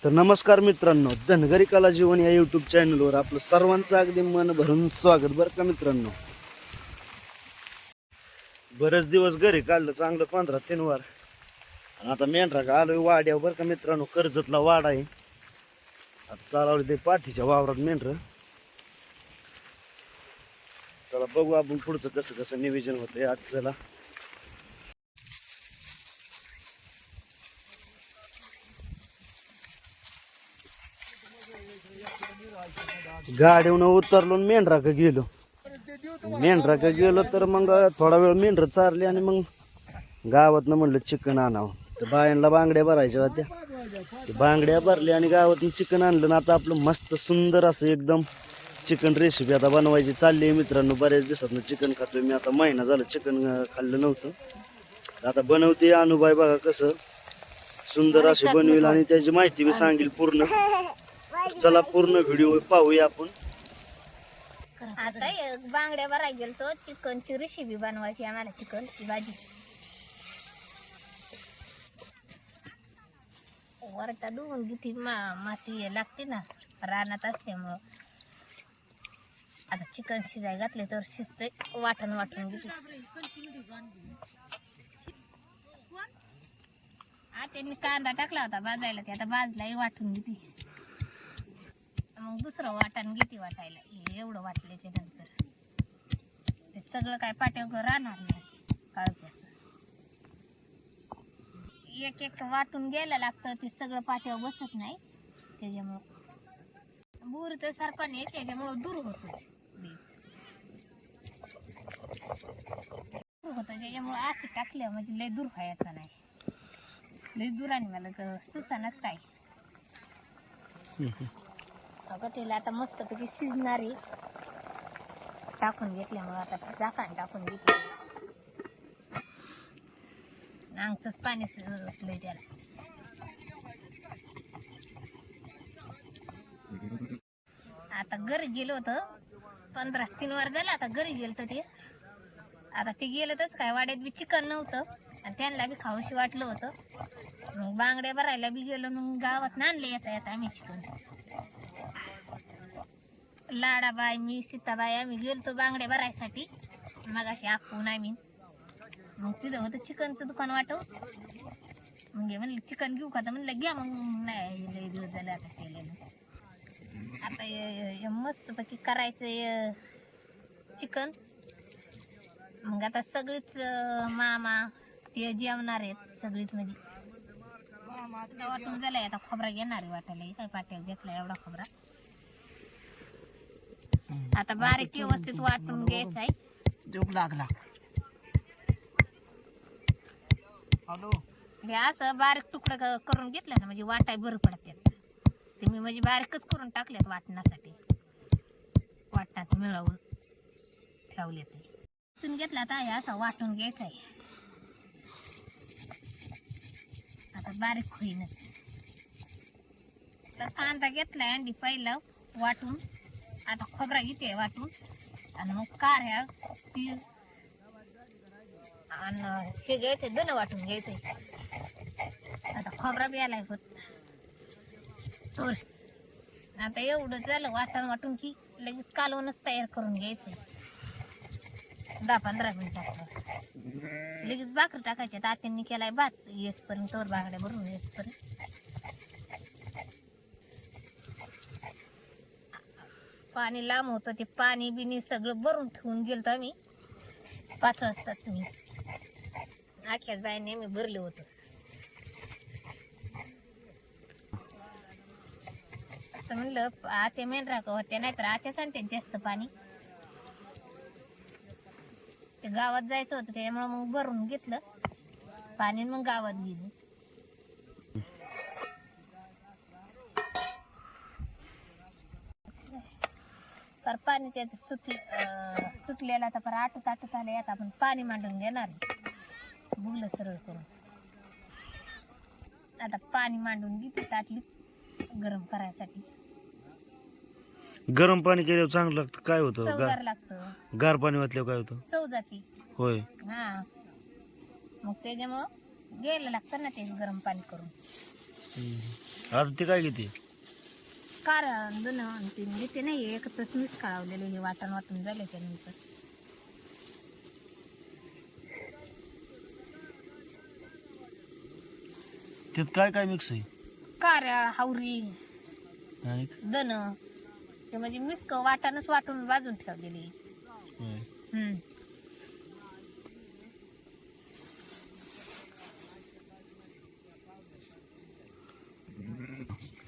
तर नमस्कार मित्रांनो, धनगरी कला जीवन या यूट्यूब चॅनलवर आपलं सर्वांचं अगदी मन भरून स्वागत बरं का मित्रांनो. बरेच दिवस घरी काढलं चांगलं 15-3 वार आणि आता मेंढरा का आलोय वाड्यावर बरं का मित्रांनो. कर्जतला वाडा आहे. आता चालवलं ते पाठीच्या वावरात मेंढर. चला बघू आपण पुढचं कसं कसं नियोजन होतंय आज. चला गाडीवरून उतरलो मेंढरा का गेलो. तर मग थोडा वेळ मेंढर चारली आणि मग गावातनं म्हणलं चिकन आणावं. तर बायांना बांगड्या भरायच्या होत्या. ते बांगड्या भरल्या आणि गावातून चिकन आणलं ना. आता आपलं मस्त सुंदर असं एकदम चिकन रेसिपी आता बनवायची चालली आहे मित्रांनो. बऱ्याच दिवसातनं चिकन खातोय मी. आता महिना झालं चिकन खाल्लं नव्हतं. आता बनवते अनुबाई बघा कसं सुंदर अशी बनवेल आणि त्याची माहिती मी सांगेल पूर्ण. चला पूर्ण व्हिडिओ पाहूया आपण. आता बांगड्या भरायला गेलतो. चिकनची रेसिपी बनवायची आम्हाला. चिकनची भाजी वरटा धुवून किती माती लागते ना रानात असल्यामुळं. आता चिकन शिजाय घातले तर शिजते. वाटण घेते. त्यांनी कांदा टाकला होता भाजायला. ते आता भाजलाही वाटून घेते. मग दुसरं वाटण घेते वाटायला. एवढं वाटल्याच्या नंतर ते सगळं काय पाट्यावर राहणार नाही. काळप्याचं एक एक वाटून घ्यायला लागतं. ते सगळं पाट्यावर बसत नाही. त्याच्यामुळं बुरचं सरपण आहे. त्याच्यामुळं दूर होतं त्याच्यामुळं असं टाकलं म्हणजे लय दूर व्हायचं नाही. लय दुराने मला तर सुसानच काय. अगं तिला आता मस्तपैकी शिजणारी टाकून घेतल्यामुळं आता झाकण टाकून घेतली. अंगचंच पाणी सुटलंय त्याला. आता घरी गेलो होतं 15-3 वार झालं. आता घरी गेलं तर ते आता ते गेलं तच काय वाड्यात बी चिकन नव्हतं आणि त्यांना बी खाऊशी वाटलं होतं. मग बांगड्या भरायला बी गेलो. मग गावात आणले येता आम्ही चिकन. लाडाबाई मी सीताबाई आम्ही गेलतो बांगड्या भरायसाठी. मग अशी आपण आम्ही मग तिथं होतं चिकनचं दुकान वाटव. मग म्हणलं चिकन घेऊ का? तर म्हणलं घ्या. मग नाही लय दिवस झाले आता केलेलं. आता मस्तपैकी करायचं चिकन. मग आता सगळीच मामा ते जेवणार आहेत सगळीच. म्हणजे वाटून झालंय. आता खोबरा घेणार आहे वाटायला. काय पाट्यावर घेतला एवढा खोबरा. आता बारीक व्यवस्थित वाटून घ्यायचा आहे. जोग लागला. हे असं बारीक तुकडं करून घेतलं ना म्हणजे वाटाय बरं पडतात. ते मी म्हणजे बारीकच करून टाकल्यात वाटण्यासाठी. वाटणात मिळवून ठेवले ते चून घेतला. आता हे असं वाटून घ्यायचं आहे. आता बारीक होईनच. तर कांदा घेतलाय अंडी पहिला वाटून. आता खोबरा घेते वाटून आणि मग कारळ्या तीळ आणि हे घ्यायचे दोन वाटून घ्यायचे. आता खोबरा बी आलाय होत. आता एवढं झालं वाटून की लगेच कालवणच तयार करून घ्यायचंय. 10-15 मिनिटात लगेच भाकर टाकायचे. तात्यांनी केलाय भात येसपर्यंत तोर बांगड्या भरून येसपर्यंत. पाणी लांब होतं. ते पाणी बिनी सगळं भरून ठेवून गेलो आम्ही 5 वाजता. तुम्ही आख्याच बायाने आम्ही भरलं होतं. असं म्हणलं आत्या मेंढरा का होत्या नाही तर आत्याच आणते जास्त पाणी. ते गावात जायचं होतं त्याच्यामुळे मग भरून घेतलं पाणी. मग गावात गेलो. तर पाणी त्याचं सुटलेलं. आता पर आटत आलं. आता आपण पाणी मांडून घेणार बुगलं सरळ करून. आता पाणी मांडून घेते ताटली गरम करायसाठी. गरम पाणी केल्यावर चांगलं लागतं. काय होतं? चवदार लागतं. गार पाणी वाटल्यावर काय होतं? चव जाती. होय. हा मग त्याच्यामुळं घ्यायला लागतं ना ते गरम पाणी करून. आता ते काय किती कारण दोन तीन घेते नाही एकत्रच मिस काढवलेले हे वाटण वाटून झाल्याच्या नंतर. त्यात काय काय मिक्स आहे कारळ हावरी आणि दन ते म्हणजे मिसक वाटणच वाटून बाजून ठेवलेली. होय.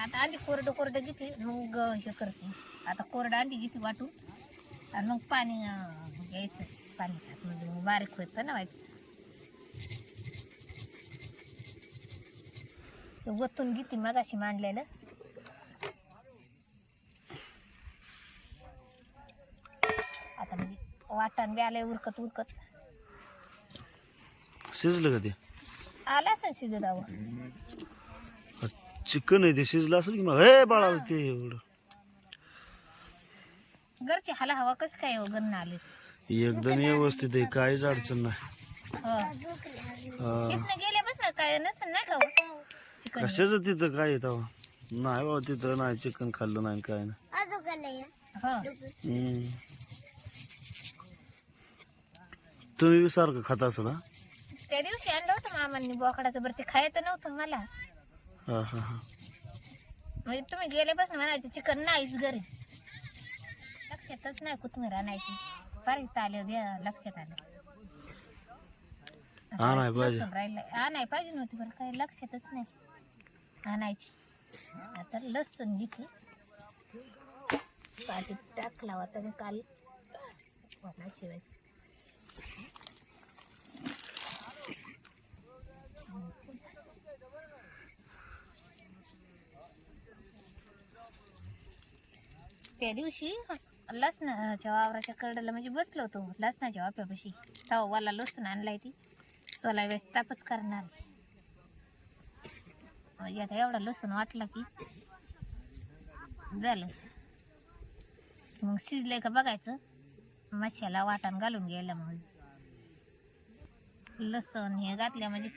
आता आधी कोरडं घेते मग हे करते. आता कोरडं आधी घेते वाटून आणि मग पाणी घ्यायचं. पाणी टाक म्हणजे मग बारीक होतं ना व्हायचं. ते वतून घेते मगाशी मांडलेलं. आता म्हणजे वाटण बी आलंय उरकत शिजलं का ते आला असं शिजदावं. चिकन आहे ते शिजलं असेल की मग हे बाळा ते एवढं घरची हाला हवा कसं काय गन्न आले एकदम व्यवस्थित आहे काहीच अडचण नाही. इथनं गेल्यापासून काय नसेल नाही का चिकन. कशाचं तिथं काय येत नाही बाबा तिथं नाही चिकन खाल्लं नाही काय नाही. तुम्ही बी सारखं खाता असं ना. त्या दिवशी आणलं होतं मामांनी बोकडाचं बरं ते खायचं नव्हतं मला. हा हा हा म्हणजे तुम्ही गेल्यापासून म्हणायचं चिकन नाहीच घरी. लक्षातच नाही कोथमीर आणायची. फारीक आले द्या लक्षात आलं. आणाय पाहिजे आणाय पाहिजे नव्हती बरं काही लक्षातच नाही आणायची. आता लसूण घेतली पाठी टाकला होता मी काल कोणाची वेळ. त्या दिवशी लसणाच्या वावराच्या कडेला म्हणजे बसलो होतो लसणाच्या वाफ्यापाशी. तेव्हा वाला लसूण आणलाय ती सोला वेळेस तापच करणार. आता एवढा लसूण वाटला की झालं. मग शिजले का बघायचं. मसाला वाटण घालून घ्यायला मग लसूण हे घातल्या म्हणजे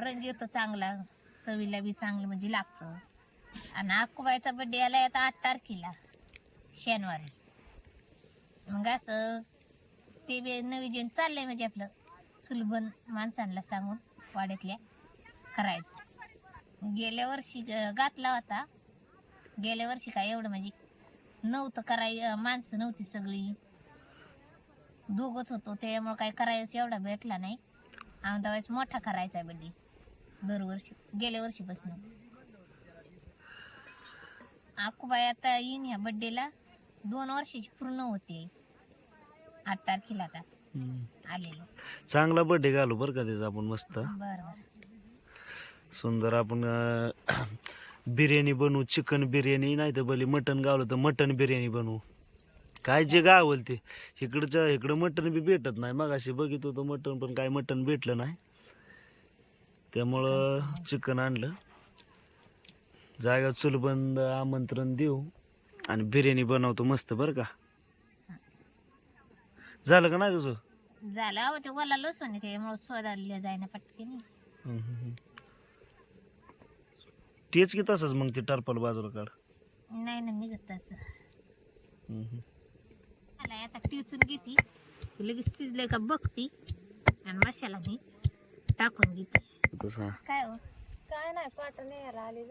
रंग येतो चांगला. चवीला बी चांगलं म्हणजे लागतं. आणि अक्कूबाईचा बड्डे आला आता 8 तारखेला शनिवारी. मग असं ते बी नवीन चाललंय म्हणजे आपलं सुलभन माणसांना सांगून वाड्यातल्या करायचं. गेल्या वर्षी घातला होता. गेल्या वर्षी काय एवढं म्हणजे नव्हतं माणसं नव्हती सगळी दोघंच होतो त्यामुळे काय करायचं एवढा भेटला नाही. आमचा वेळेस मोठा करायचा आहे बड्डे दरवर्षी. गेल्या वर्षीपासून अक्कूबाई आता येईन ह्या बड्डेला 2 वर्षाची पूर्ण होते 8 तारखेला आता आलेलं. चांगला बर्थडे घालू बरं का त्याचा आपण मस्त बरं सुंदर आपण बिर्याणी बनवू. चिकन बिर्याणी नाही तर भले मटण गावलं तर मटण बिर्याणी बनवू. काय जे गावल ते. इकडं मटण बी भेटत नाही. मग अशी बघित होतं मटण पण काय मटण भेटलं नाही त्यामुळं चिकन आणलं. जागा चुलबंद आमंत्रण देऊ आणि बिर्याणी बनवतो मस्त बरं का. झालं का नाही तुझं झालं. अहो ते वला लसूण त्यामुळे सोदाला जायना पटके. तेच की तसंच मग ते टरपल बाजूला काढ. नाही ना निघत तसं. आता टिचून घेते लगेच शिजले का बघती आणि मसाला मी टाकून घेते. काय हो काय नाही पाट न्यायला आली.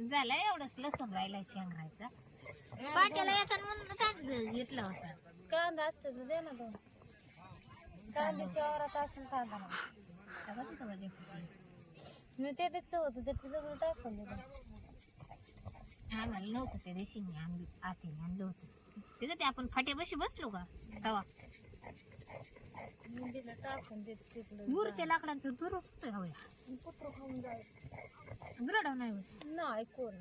झालं एवढंच लसूण राहिला शेंगायचा. पाट्याला याचा म्हणून घेतला होता. कांदा असतं तर दे ना 2. कांद्याच्या वरात असून कांदा मी ते देत होतं ते सगळं टाकून दिलं. आम्हाला नव्हतं त्या दिवशी मी आतीने आणलं होतं. तिथं ते आपण फाट्यापाशी बसलो का तवा टाकून देत गुरच्या लाकडांचं दूर हवं पुत्र खाऊन जायचं. ग्रडव नाही कोण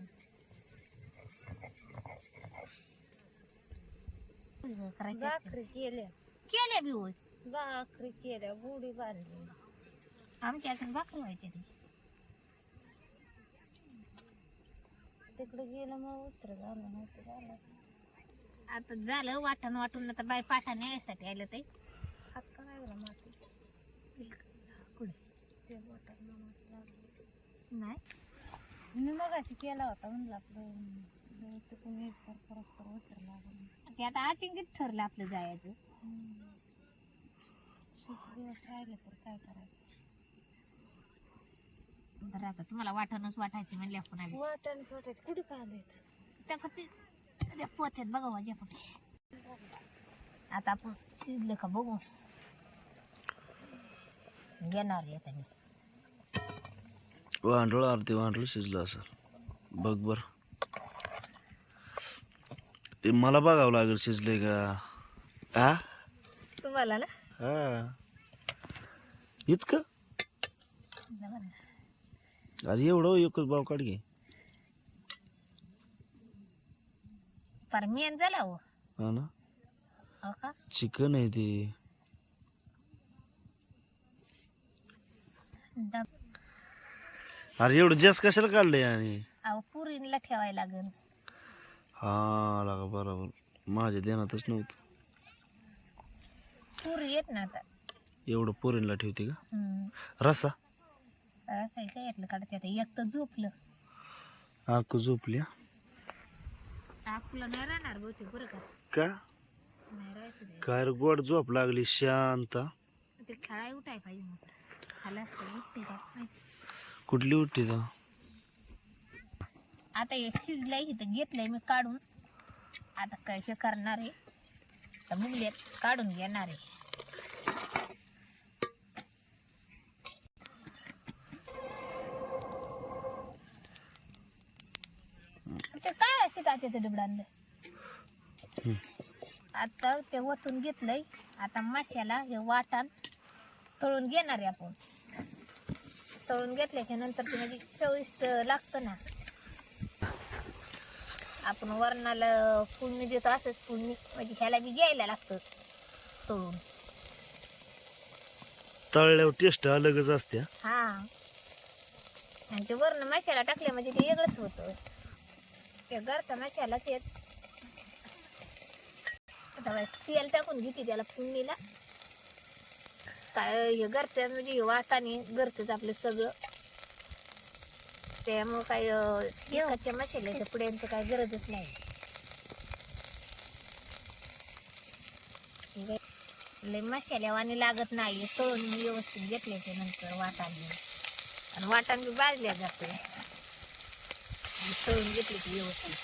भाकरी केल्या बी होय. भाकरी केल्या गुढी बांधली आमच्या हातून भाकरी व्हायच्या ते. तिकडे गेलं मग उतर झालं नव्हतं झालं. आता झालं वाटण वाटून आता बाय पाठा न्यायसाठी आलं ते हात करायला माती नाही मी मगाशी केला होता म्हणलं आपलं परस्पर लागून ते आता अचिंकित ठरलं आपलं जायचं. दिवस राहिले तर काय करायचं. बरं आता तुम्हाला वाटणच वाटायची म्हणले आपण वाटायचं कुठे काय आलं त्या पोत्यात बघा माझ्या कुठे. आता आपण शिजलं का बघू घेणार आता मी. वांढळ अर्धी वांढळ शिजलं असं बघ बर. ते मला बघावं लागेल शिजले का. आ तुम्हाला ना हा इतकं अरे एवढं एकच भाव काढ घे. पर मेन झाला हो. हा ना हो का चिकन आहे ते. अरे एवढं जास्त कशाला काढलंय आणि अहो पुरीला ठेवायला लागेल. हा लागा बरोबर माझ्या ध्यानातच नव्हतं. पुरी येत ना आता एवढं पोरींला ठेवते का. रसा असं काय घेतलं काढते आता एक तर झोपलं. आकू झोपली आकुला नाही राहणार बहुतेक बरं का. का नाही राहायचं ते. काय रे गोड झोप लागली शांत. ते खेळाय उठाय पाहिजे मग खाला असतं उठते का माहिती. कुठली उठते तर आता हे शिजलंय इथं घेतलंय मी काढून. आता काय हे करणार आहे तर मुगल्यात काढून घेणार आहे. ते काय असे का त्याचं डबडं आणलं. आता ते वतून घेतलंय. आता माश्याला हे वाटण तळून घेणार आहे आपण. तळून घेतल्याच्या नंतर ते म्हणजे चविष्ट लागतं ना. आपण वरणाला फोडणी देतो असंच फोडणी म्हणजे ह्याला बी घ्यायला लागतं तळून. तळल्यावर टेस्ट अलगच असते. हा आणि ते वरण मसाला टाकले म्हणजे ते वेगळंच होतं. ते घरचा मसाला ते आता तेल टाकून घेते त्याला फोडणीला. काय हे घरचं म्हणजे हे वाटाणे घरचंच आपलं सगळं. त्यामुळं काय कच्च्या मसाल्याच्या पुड्यांचं काय गरजच नाही. लय मसाल्यावानी लागत नाही. तळून व्यवस्थित घेतल्याच्या नंतर वाटाणे आणि वाटाणे बी भाजल्या जातं. तळून घेतले की व्यवस्थित.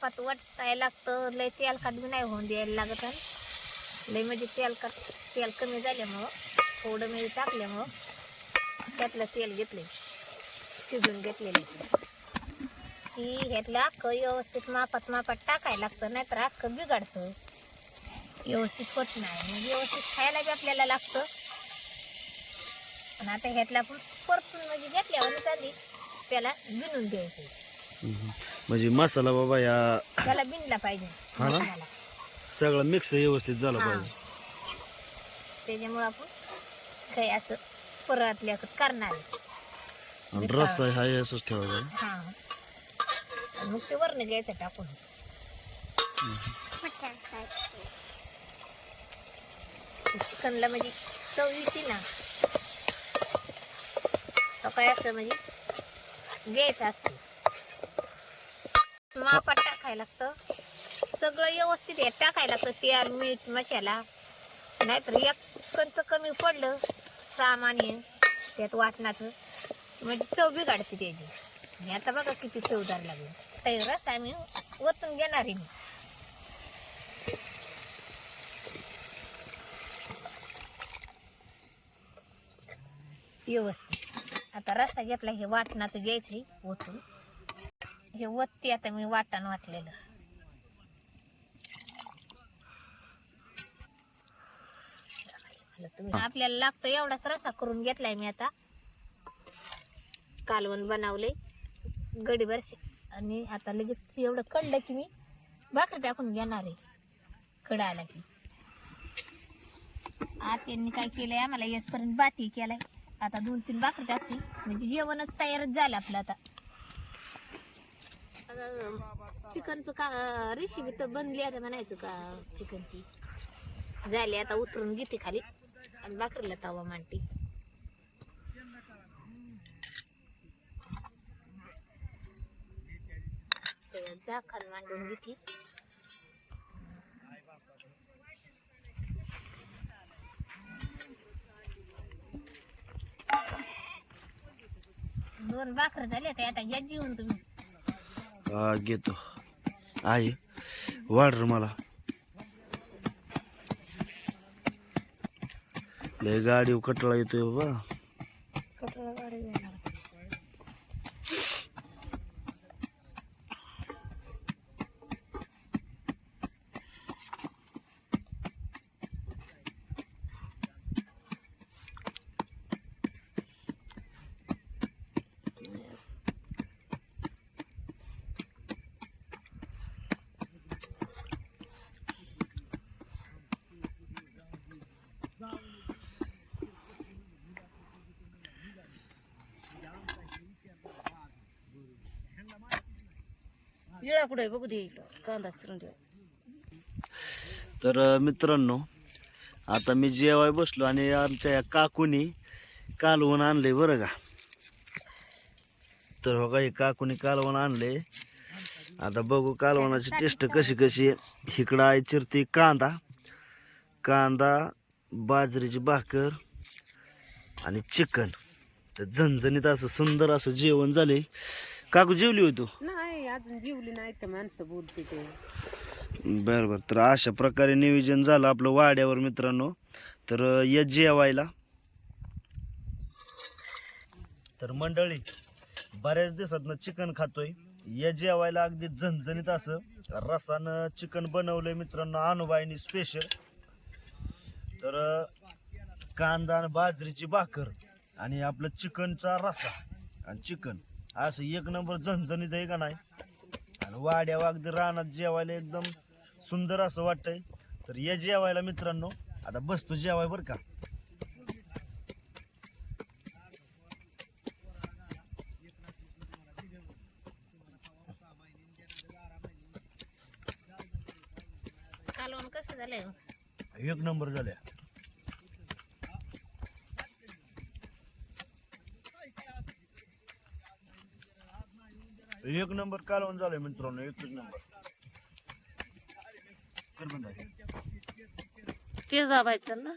पात वाटायला लागतं. लय तेलकट बी नाही होऊन द्यायला लागत. लय म्हणजे तेल कमी झाल्यामुळं थोडं मी टाकल्यामुळं त्यातलं तेल घेतले शिजून घेतलेले की ह्यातलं अख्खं व्यवस्थित मापात टाकायला लागतं. नाहीतर अख्खं बिघडतं व्यवस्थित होत नाही. मग व्यवस्थित खायला बी आपल्याला लागतं. आणि आता ह्यातलं आपण परतून म्हणजे घेतल्यावर चालली त्याला बिनून द्यायचं. म्हणजे मसाला बाबा या त्याला बिनला पाहिजे हा ना? मसाला. सगळं मिक्स व्यवस्थित झालं पाहिजे. त्याच्यामुळे आपण काही असं परतल्या करणार आणि रस्सा हा असंच ठेवायचा. हा मग ते वरण घ्यायचं टाकून. चिकनला म्हणजे चव येते ना. तो काय असं म्हणजे घ्यायचं असतं. मापात टाकायला लागतं सगळं व्यवस्थित. हे टाकायला लागतं तेल मीठ मसाला. नाहीतर एक कंच कमी पडलं सामान त्यात वाटणाचं म्हणजे चव बिघडते त्याची. आणि आता बघा किती चवदार लागेल. ते रस आम्ही ओतून घेणार आहे मी. व्यवस्थित आता रस्सा घेतला. हे वाटणाचं घ्यायचंय ओतून. हे वत्ती आता मी वाटण वाटलेलं. आपल्याला लागतं एवढाच रस्सा करून घेतलाय मी आता. कालवण बनवले गडीभर आणि आता लगेच एवढं कळलं की मी भाकरी टाकून घेणार आहे. कड आला की आत्यांनी काय केलंय आम्हाला येसपर्यंत बाती केलाय. आता 2-3 भाकरी टाकते म्हणजे जेवणच तयारच झालं आपलं. आता चिकनचं का रेसिपी तर बनली आता म्हणायचं का चिकनची झाली. आता उतरून घेते खाली आणि भाकरीला तवा मांडते. झाकण मांडून घेते. दोन भाकरी झाले ते आता घ्या जेवून तुम्ही. घेतो आहे वाढ रे मला लय गाडी कटळा येतोय बाबा. कटोरा गाडी घेणार. जिळा कुठे बघू दे कांदा चिरून ठेव. तर मित्रांनो आता मी जेवाय बसलो आणि आमच्या या काकूनी कालवण आणले बरं का. तर हो का हे काकूनी कालवण आणले. आता बघू कालवणाची टेस्ट कशी कशी आहे. इकडं आहे चिरती कांदा कांदा बाजरीची भाकर आणि चिकन. तर झणझणीत असं सुंदर असं जेवण झाले. काकू जेवली होती? नाही अजून जेवली नाही तर माणसं बोलते ते. बरं बरं. तर अशा प्रकारे नियोजन झालं आपलं वाड्यावर मित्रांनो. तर या जेवायला. तर मंडळी बऱ्याच दिवसातनं चिकन खातोय. या जेवायला अगदी झणझणीत असं रसानं चिकन बनवलंय मित्रांनो अनुबाईनी स्पेशल. तर कांदा आणि बाजरीची भाकर आणि आपलं चिकनचा रसा आणि चिकन असं एक नंबर झणझणीत आहे का नाही. आणि वाड्या अगदी रानात जेवायला एकदम सुंदर असं वाटतंय. तर या जेवायला मित्रांनो आता बसतो जेवाय बरं का. कालवण कसं झालंय? एक नंबर झाल्या. एक नंबर कालवण झालंय मित्रांनो. एक नंबर. ते दाबायचं ना.